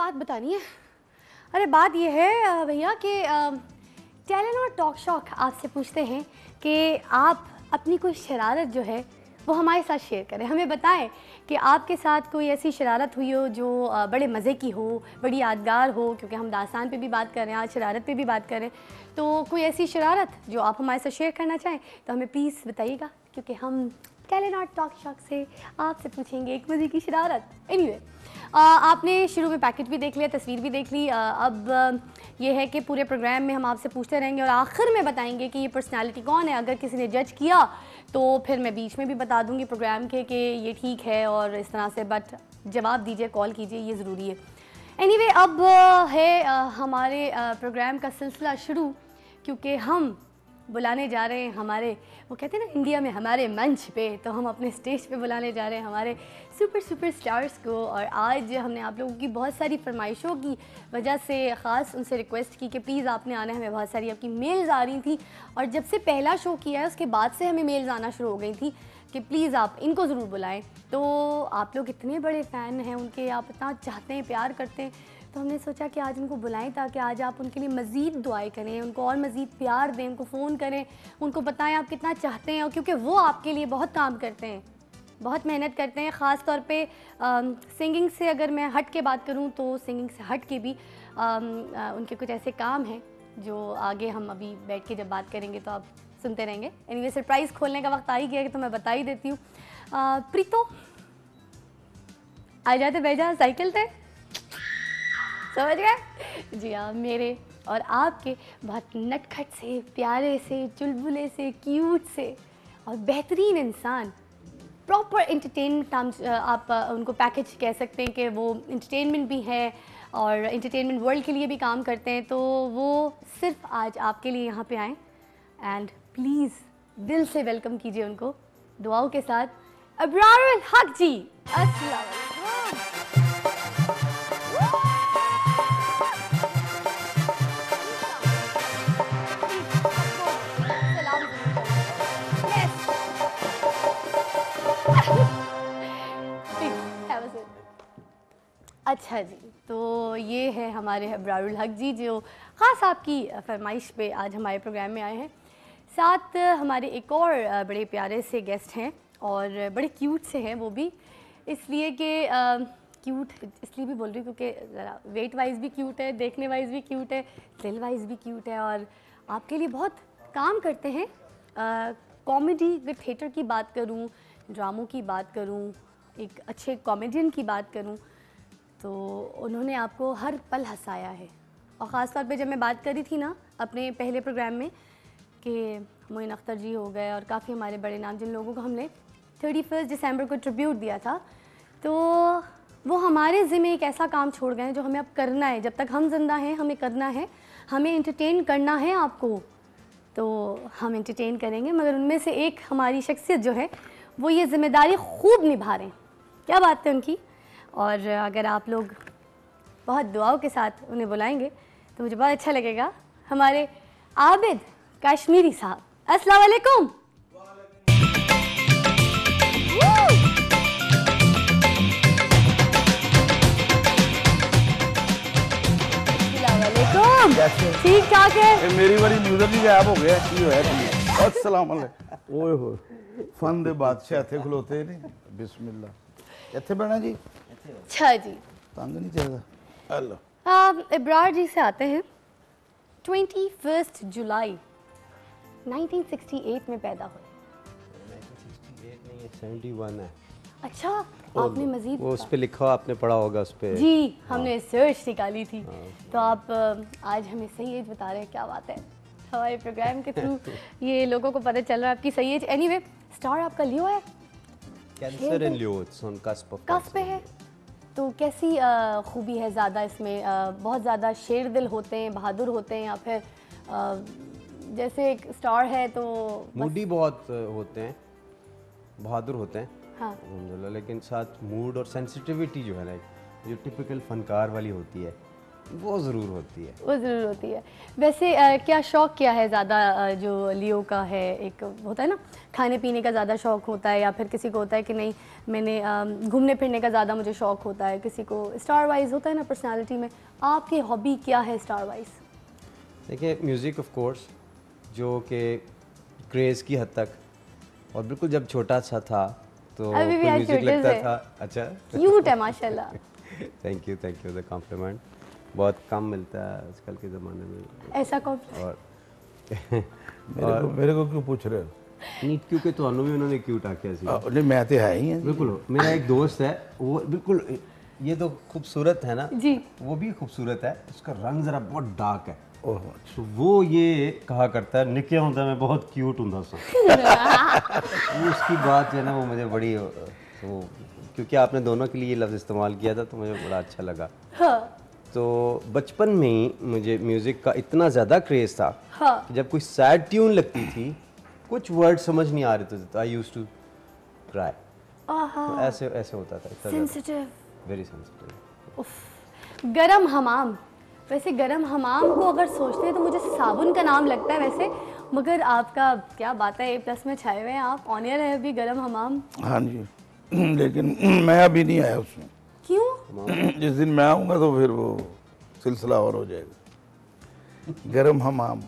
बात बतानी है। अरे बात ये है भैया कि टेलेनॉर टॉक शॉक आपसे पूछते हैं कि आप अपनी कोई शरारत जो है वो हमारे साथ शेयर करें, हमें बताएं कि आपके साथ कोई ऐसी शरारत हुई हो जो बड़े मज़े की हो, बड़ी यादगार हो, क्योंकि हम दास्तान पे भी बात कर रहे हैं, आज शरारत पे भी बात करें, तो कोई ऐसी शरारत जो आप हमारे साथ शेयर करना चाहें तो हमें प्लीज़ बताइएगा, क्योंकि हम टेलेनॉर टॉक शॉक से आपसे पूछेंगे एक मज़े की शरारत। एनीवे आपने शुरू में पैकेज भी देख लिया, तस्वीर भी देख ली, अब ये है कि पूरे प्रोग्राम में हम आपसे पूछते रहेंगे और आखिर में बताएंगे कि ये पर्सनालिटी कौन है। अगर किसी ने जज किया तो फिर मैं बीच में भी बता दूंगी प्रोग्राम के कि ये ठीक है और इस तरह से, बट जवाब दीजिए, कॉल कीजिए, ये ज़रूरी है। एनीवे अब है हमारे प्रोग्राम का सिलसिला शुरू, क्योंकि हम बुलाने जा रहे हैं हमारे, वो कहते हैं ना इंडिया में हमारे मंच पे, तो हम अपने स्टेज पे बुलाने जा रहे हैं हमारे सुपर स्टार्स को। और आज हमने आप लोगों की बहुत सारी फरमाइशों की वजह से ख़ास उनसे रिक्वेस्ट की कि प्लीज़ आपने आना है। हमें बहुत सारी आपकी मेल्स आ रही थी और जब से पहला शो किया है उसके बाद से हमें मेल्स आना शुरू हो गई थी कि प्लीज़ आप इनको ज़रूर बुलाएं। तो आप लोग इतने बड़े फ़ैन हैं उनके, आप इतना चाहते हैं, प्यार करते हैं, तो हमने सोचा कि आज उनको बुलाएं ताकि आज आप उनके लिए मज़ीद दुआएं करें, उनको और मज़ीद प्यार दें, उनको फ़ोन करें, उनको बताएं आप कितना चाहते हैं। और क्योंकि वो आपके लिए बहुत काम करते हैं, बहुत मेहनत करते हैं, ख़ास तौर पे सिंगिंग से अगर मैं हट के बात करूं तो सिंगिंग से हट के भी उनके कुछ ऐसे काम हैं जो आगे हम अभी बैठ के जब बात करेंगे तो आप सुनते रहेंगे। एनीवे सरप्राइज़ खोलने का वक्त आ ही गया तो मैं बता ही देती हूँ। प्रीतो आ जाते, बैठ जा साइकिल पे, समझ गए जी हाँ, मेरे और आपके बहुत नटखट से, प्यारे से, चुलबुले से, क्यूट से और बेहतरीन इंसान, प्रॉपर एंटरटेनमेंट आप उनको पैकेज कह सकते हैं कि वो एंटरटेनमेंट भी है और एंटरटेनमेंट वर्ल्ड के लिए भी काम करते हैं। तो वो सिर्फ आज आपके लिए यहाँ पे आएँ एंड प्लीज़ दिल से वेलकम कीजिए उनको दुआओं के साथ, अब्रारुल हक जी। अस्सलाम वालेकुम। अच्छा जी, तो ये है हमारे अब्रारुल हक जी जो ख़ास आपकी फरमाइश पे आज हमारे प्रोग्राम में आए हैं। साथ हमारे एक और बड़े प्यारे से गेस्ट हैं और बड़े क्यूट से हैं वो भी, इसलिए कि क्यूट इसलिए भी बोल रही हूँ क्योंकि ज़रा वेट वाइज भी क्यूट है, देखने वाइज भी क्यूट है, दिल वाइज भी क्यूट है और आपके लिए बहुत काम करते हैं। कॉमेडी, अगर थिएटर की बात करूँ, ड्रामों की बात करूँ, एक अच्छे कॉमेडियन की बात करूँ, तो उन्होंने आपको हर पल हंसाया है। और ख़ास तौर पे जब मैं बात करी थी ना अपने पहले प्रोग्राम में कि मोइन अख्तर जी हो गए और काफ़ी हमारे बड़े नाम जिन लोगों को हमने 31 दिसंबर को ट्रिब्यूट दिया था, तो वो हमारे ज़िम्मे एक ऐसा काम छोड़ गए हैं जो हमें अब करना है। जब तक हम जिंदा हैं हमें करना है, हमें एंटरटेन करना है आपको, तो हम एंटरटेन करेंगे। मगर उनमें से एक हमारी शख्सियत जो है वो ये ज़िम्मेदारी खूब निभा रहे हैं। क्या बात है उनकी। और अगर आप लोग बहुत दुआओं के साथ उन्हें बुलाएंगे तो मुझे बहुत अच्छा लगेगा। हमारे आबिद कश्मीरी साहब, अस्सलाम वालेकुम। ठीक ठाक है। मेरी बारी म्यूजिक ही गायब हो गया की होया। अस्सलाम वालेकुम। ओए होए फन दे बादशाह इत्थे खलोते ने। बिस्मिल्लाह। इत्थे बैठना जी। अच्छा जी, तंग नहीं चाहिए। हेलो, आप इब्रार जी से आते हैं। 21 जुलाई 1968 में पैदा हुए। 1968 नहीं, ये 71 है। अच्छा, आपने मजीद वो उस पे लिखा हुआ आपने पढ़ा होगा उस पे। जी, हमने सर्च निकाली थी। तो आप आज हमें सही एज बता रहे हैं, क्या बात है। हमारे प्रोग्राम के थ्रू ये लोगों को पता चल रहा है आपकी सही एज। एनीवे स्टार आपका लियो है, cancer in Leo, it's on cusp of cusp पे है। तो कैसी खूबी है ज़्यादा इसमें? बहुत ज़्यादा शेर दिल होते हैं, बहादुर होते हैं, या फिर जैसे एक स्टार है तो मूडी बहुत होते हैं, बहादुर होते हैं हाँ, अल्हम्दुलिल्लाह, लेकिन साथ मूड और सेंसिटिविटी जो है ना, जो टिपिकल फनकार वाली होती है, वो ज़रूर होती है। वो ज़रूर होती है। वैसे क्या शौक़ क्या है ज़्यादा जो लियो का है? एक होता है ना खाने पीने का ज़्यादा शौक़ होता है, या फिर किसी को होता है कि नहीं मैंने घूमने फिरने का ज़्यादा मुझे शौक़ होता है, किसी को स्टार वाइज होता है ना पर्सनालिटी में। आपकी हॉबी क्या है स्टार वाइज? देखिए म्यूज़िक ऑफ कोर्स, जो कि क्रेज़ की हद तक, और बिल्कुल जब छोटा सा था तो अभी भी कोई आप म्यूज़िक छोटे लगता से। था। अच्छा क्यूट है माशाल्लाह। Thank you the compliment. बहुत कम मिलता है आजकल के ज़माने में। ऐसा कौन? और मेरे को क्यों पूछ रहे हो? नहीं, क्योंकि ਤੁਹਾਨੂੰ ਵੀ उन्होंने क्यूट आख्या सी। नहीं मैं तो है ही है। बिल्कुल। मेरा एक दोस्त है, वो बिल्कुल ये तो खूबसूरत है ना जी। वो भी खूबसूरत है, उसका रंग ज़रा बहुत डार्क है। ओह तो वो ये कहा करता है निके होंदा मैं बहुत क्यूट होंदा सा। वो उसकी बात जो है ना वो मुझे बड़ी वो, क्योंकि आपने दोनों के लिए ये लफ्ज़ इस्तेमाल किया था तो मुझे बड़ा अच्छा लगा। हाँ तो बचपन में ही मुझे म्यूज़िक का इतना ज़्यादा क्रेज़ था हाँ। कि जब कोई सैड ट्यून लगती थी, कुछ वर्ड समझ नहीं आ रहे थे, तो आई यूज्ड टू क्राई। तो ऐसे ऐसे होता था, इतना सेंसिटिव। Very sensitive. उफ। गरम हमाम। वैसे गरम हमाम को अगर सोचते हैं तो मुझे साबुन का नाम लगता है वैसे, मगर आपका क्या बात है, A+ में छाए हुए हैं आप, ऑनियर है अभी गरम हमाम। हाँ जी लेकिन मैं अभी नहीं आया उसमें। क्यों? जिस दिन मैं आऊँगा तो फिर वो सिलसिला और हो जाएगा। गरम हमाम।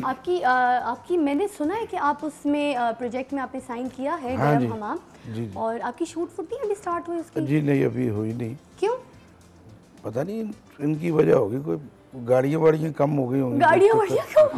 आपकी मैंने सुना है कि आप उसमें प्रोजेक्ट में आपने साइन किया है, हाँ जी, गरम हमाम। जी। और आपकी शूट फुट नहीं अभी स्टार्ट हुई उसकी? जी नहीं अभी हुई नहीं। क्यों? पता नहीं इनकी वजह होगी, कोई गाड़ियाँ वाड़ियाँ कम हो गई होंगी। गाड़ियाँ वाड़ियाँ क्यों?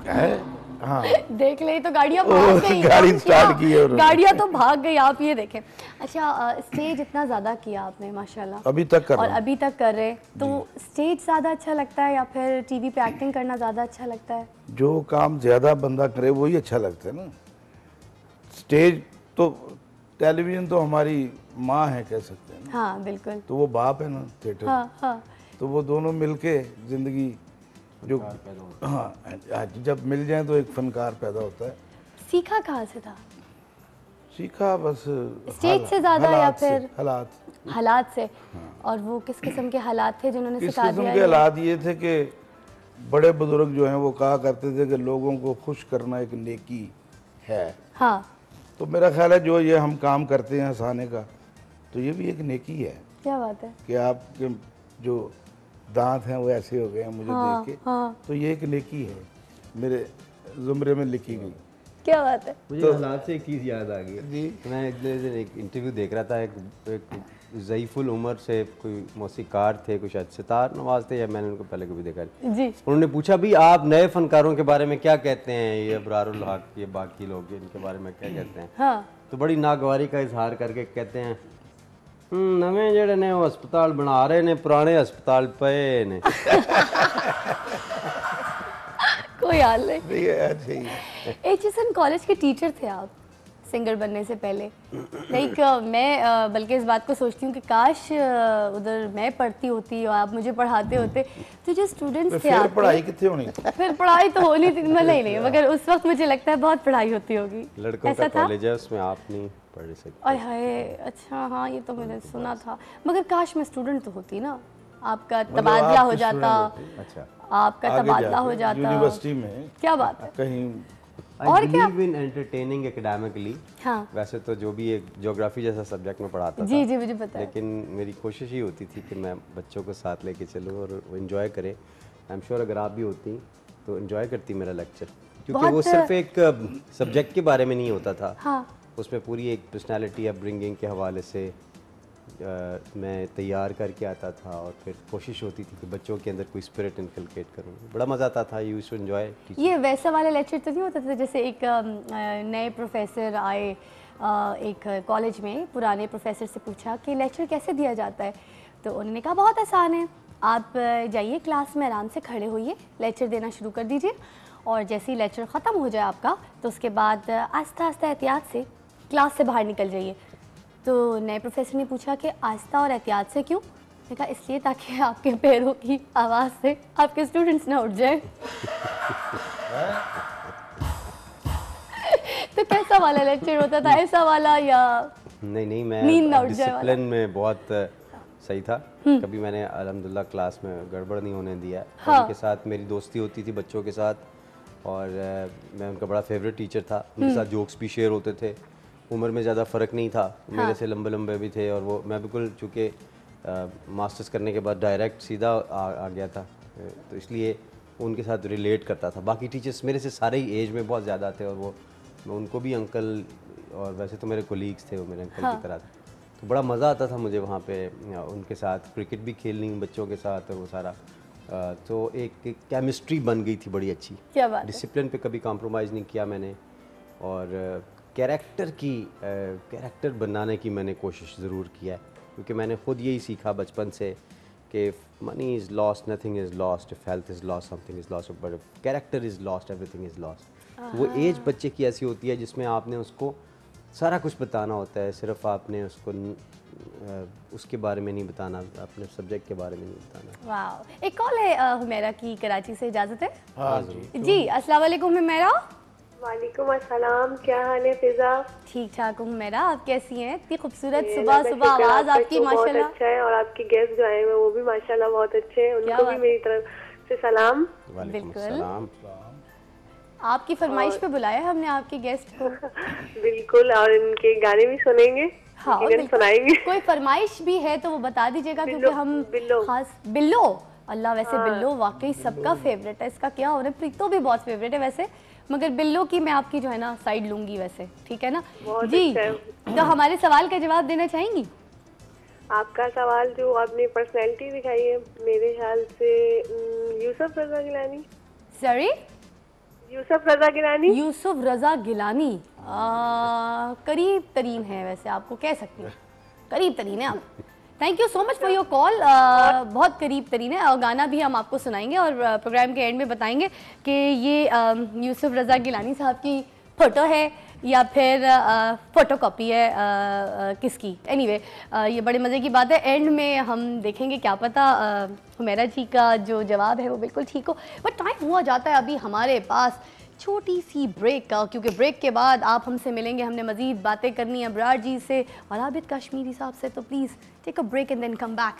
है हाँ देख ले तो गाड़ियाँ भाग गई। गाड़ी क्या? स्टार्ट की है उन्होंने। गाड़ियाँ तो भाग गई, आप ये देखें। अच्छा स्टेज इतना ज़्यादा किया आपने माशाल्लाह, अभी तक कर और रहा हूँ। अभी तक कर रहे, तो स्टेज ज़्यादा अच्छा लगता है या फिर टीवी पे एक्टिंग करना ज़्यादा अच्छा लगता है? जो काम ज़्यादा बंदा करे वही अच्छा लगता है ना। स्टेज तो, टेलीविज़न तो हमारी माँ है कह सकते हैं ना, हाँ बिल्कुल। तो वो बाप है ना थिएटर। हाँ हाँ। तो वो दोनों मिलके ज़िंदगी जो हाँ जब मिल जाए तो एक फनकार पैदा होता है। सीखा कहाँ से था? सीखा बस स्टेज से ज़्यादा या फिर हालात से? और वो किस किस्म के हालात थे जिन्होंने इस सिखा किस्म दिया के ये? हालात ये थे कि बड़े बुजुर्ग जो हैं वो कहा करते थे कि लोगों को खुश करना एक नेकी है। हाँ। तो मेरा ख्याल है जो ये हम काम करते हैं हंसाने का, तो ये भी एक नेकी है क्या बात है। कि आपके जो दांत हैं वो ऐसे हो गए हैं मुझे हाँ, देख के। हाँ। तो ये एक नेकी है मेरे ज़ुमरे में लिखी गई। क्या बात है। मुझे हालात से एक चीज़ याद आ गई जी। मैं एक इंटरव्यू देख रहा था, एक ज़ईफ़ुल उमर से कोई मौसीकार थे, कुछ सितार नवाज थे, या मैंने उनको पहले कभी देखा नहीं। जी। उन्होंने पूछा भी आप नए फनकारों के बारे में क्या कहते हैं, ये अबरारुल हक, ये बाकी लोग इनके बारे में क्या कहते हैं? हाँ। तो बड़ी नागवारी का इजहार करके कहते हैं नवे जेड़े ने वो अस्पताल बना रहे ने, पुराने अस्पताल पे ने। कोई हाल नहीं। नहीं है ऐसे ही है। HSN कॉलेज के टीचर थे आप सिंगर बनने से पहले। लाइक मैं बल्कि इस बात को सोचती हूँ कि काश उधर मैं पढ़ती होती और आप मुझे पढ़ाते होते, तो जो स्टूडेंट्स थे फिर आपके, पढ़ाई कितनी होनी। फिर पढ़ाई तो होनी थी, मतलब नहीं, मगर उस वक्त मुझे लगता है बहुत पढ़ाई होती होगी। लड़कों ऐसा का था? कॉलेज है, उसमें आप नहीं पढ़ सकते। अरे हाय, अच्छा हाँ ये तो मैंने सुना था, मगर काश मैं स्टूडेंट तो होती ना, आपका तबादला हो आप जाता, अच्छा, आपका आगे तबादला हो जाके जाता यूनिवर्सिटी में क्या बात है। कहीं। और क्या? I believe in entertaining academically। हाँ वैसे तो जो भी एक ज्योग्राफी जैसा सब्जेक्ट में पढ़ाता जी था, जी मुझे पता है। लेकिन मेरी कोशिश ही होती थी कि मैं बच्चों को साथ लेके चलूँ और वो इन्जॉय करें। आई एम श्योर अगर आप भी होती तो इन्जॉय करती मेरा लेक्चर, क्योंकि वो सिर्फ एक सब्जेक्ट के बारे में नहीं होता था। हाँ। उसमें पूरी एक पर्सनालिटी अपब्रिंगिंग के हवाले से मैं तैयार करके आता था, और फिर कोशिश होती थी कि बच्चों के अंदर कोई स्पिरिट इनकलकेट करूँ। बड़ा मज़ा आता था। Used to enjoy. ये वैसा वाला लेक्चर तो नहीं होता था जैसे एक नए प्रोफेसर आए एक कॉलेज में, पुराने प्रोफेसर से पूछा कि लेक्चर कैसे दिया जाता है, तो उन्होंने कहा बहुत आसान है, आप जाइए क्लास में आराम से खड़े होइए, लेक्चर देना शुरू कर दीजिए, और जैसे ही लेक्चर ख़त्म हो जाए आपका, तो उसके बाद आस्ता आस्ता एहतियात से क्लास से बाहर निकल जाइए। तो नए प्रोफेसर ने पूछा कि आस्ता और एहतियात से क्यों? मैंने कहा इसलिए ताकि आपके पैरों की आवाज़ से आपके स्टूडेंट्स ना उठ जाए। तो कैसा वाला लेक्चर होता था, ऐसा वाला या नहीं, मैं नींद ना उठ जाए डिसिप्लिन में बहुत सही था। कभी मैंने अल्हम्दुलिल्लाह क्लास में गड़बड़ नहीं होने दिया है। हाँ। उनके साथ मेरी दोस्ती होती थी बच्चों के साथ, और मैं उनका बड़ा फेवरेट टीचर था। उनके साथ जोक्स भी शेयर होते थे। उम्र में ज़्यादा फ़र्क नहीं था, मेरे से लंबे लंबे भी थे, और वो मैं बिल्कुल चूँकि मास्टर्स करने के बाद डायरेक्ट सीधा आ गया था, तो इसलिए उनके साथ रिलेट करता था। बाकी टीचर्स मेरे से सारे ही एज में बहुत ज़्यादा थे, और वो मैं उनको भी अंकल, और वैसे तो मेरे कोलीग्स थे, वो मेरे अंकल की तरह थे। तो बड़ा मज़ा आता था मुझे वहाँ पे उनके साथ क्रिकेट भी खेलनी बच्चों के साथ, और वो सारा तो एक केमिस्ट्री बन गई थी बड़ी अच्छी। क्या बात है। डिसिप्लिन पे कभी कॉम्प्रोमाइज़ नहीं किया मैंने, और कैरेक्टर बनाने की मैंने कोशिश ज़रूर किया है, क्योंकि मैंने ख़ुद यही सीखा बचपन से कि money is lost, nothing is lost, if health is lost, something is lost, but character is lost, everything is lost. वो एज बच्चे की ऐसी होती है जिसमें आपने उसको सारा कुछ बताना होता है, सिर्फ आपने उसको उसके बारे में नहीं बताना, अपने सब्जेक्ट के बारे में नहीं बताना। वाह, एक कॉल है हुमैरा की कराची से, इजाज़त है? हाँ जी, अस्सलाम वालेकुम हुमैरा। वालेकुम अस्सलाम, क्या हाल है फिजा? ठीक ठाक हूँ हुमैरा, आप कैसी हैं? इतनी खूबसूरत सुबह सुबह आवाज़ आपकी माशाल्लाह। बहुत अच्छा है, और आपके गेस्ट जो आए हैं वो भी माशाल्लाह बहुत अच्छे हैं, उनको भी मेरी तरफ से सलाम। वालेकुम अस्सलाम। आपकी फरमाइश पे बुलाया है हमने आपके गेस्ट को। बिल्कुल, और इनके गाने भी सुनेंगे। हाँ, गाने सुनाएंगे। कोई फरमाइश भी है तो वो बता दीजिएगा, क्योंकि हम बिल्लो। खास बिल्लो, अल्लाह, वैसे बिल्लो वाकई सबका फेवरेट है, इसका क्या हो रहा है, प्रीतो भी बहुत फेवरेट है वैसे, मगर बिल्लो की मैं आपकी जो है ना साइड लूंगी वैसे, ठीक है ना जी। तो हमारे सवाल का जवाब देना चाहेंगी? आपका सवाल जो आपने पर्सनैलिटी दिखाई है, मेरे ख्याल से यूसुफ रजा गिलानी। सॉरी, यूसुफ रजा गिलानी। यूसुफ रजा गिलानी करीब तरीन है, वैसे आपको कह सकती हैं करीब तरीन है आप। Thank you so much for your call, बहुत करीब तरीन है, और गाना भी हम आपको सुनाएंगे और प्रोग्राम के एंड में बताएंगे कि ये यूसुफ रजा गिलानी साहब की फ़ोटो है या फिर फ़ोटो कॉपी है किसकी। एनीवे, ये बड़े मज़े की बात है, एंड में हम देखेंगे, क्या पता हुमैरा जी का जो जवाब है वो बिल्कुल ठीक हो। बट टाइम हुआ जाता है अभी हमारे पास छोटी सी ब्रेक का, क्योंकि ब्रेक के बाद आप हमसे मिलेंगे, हमने मज़ीद बातें करनी है अब्रार जी से और आबिद कश्मीरी साहब से, तो please take a break and then come back.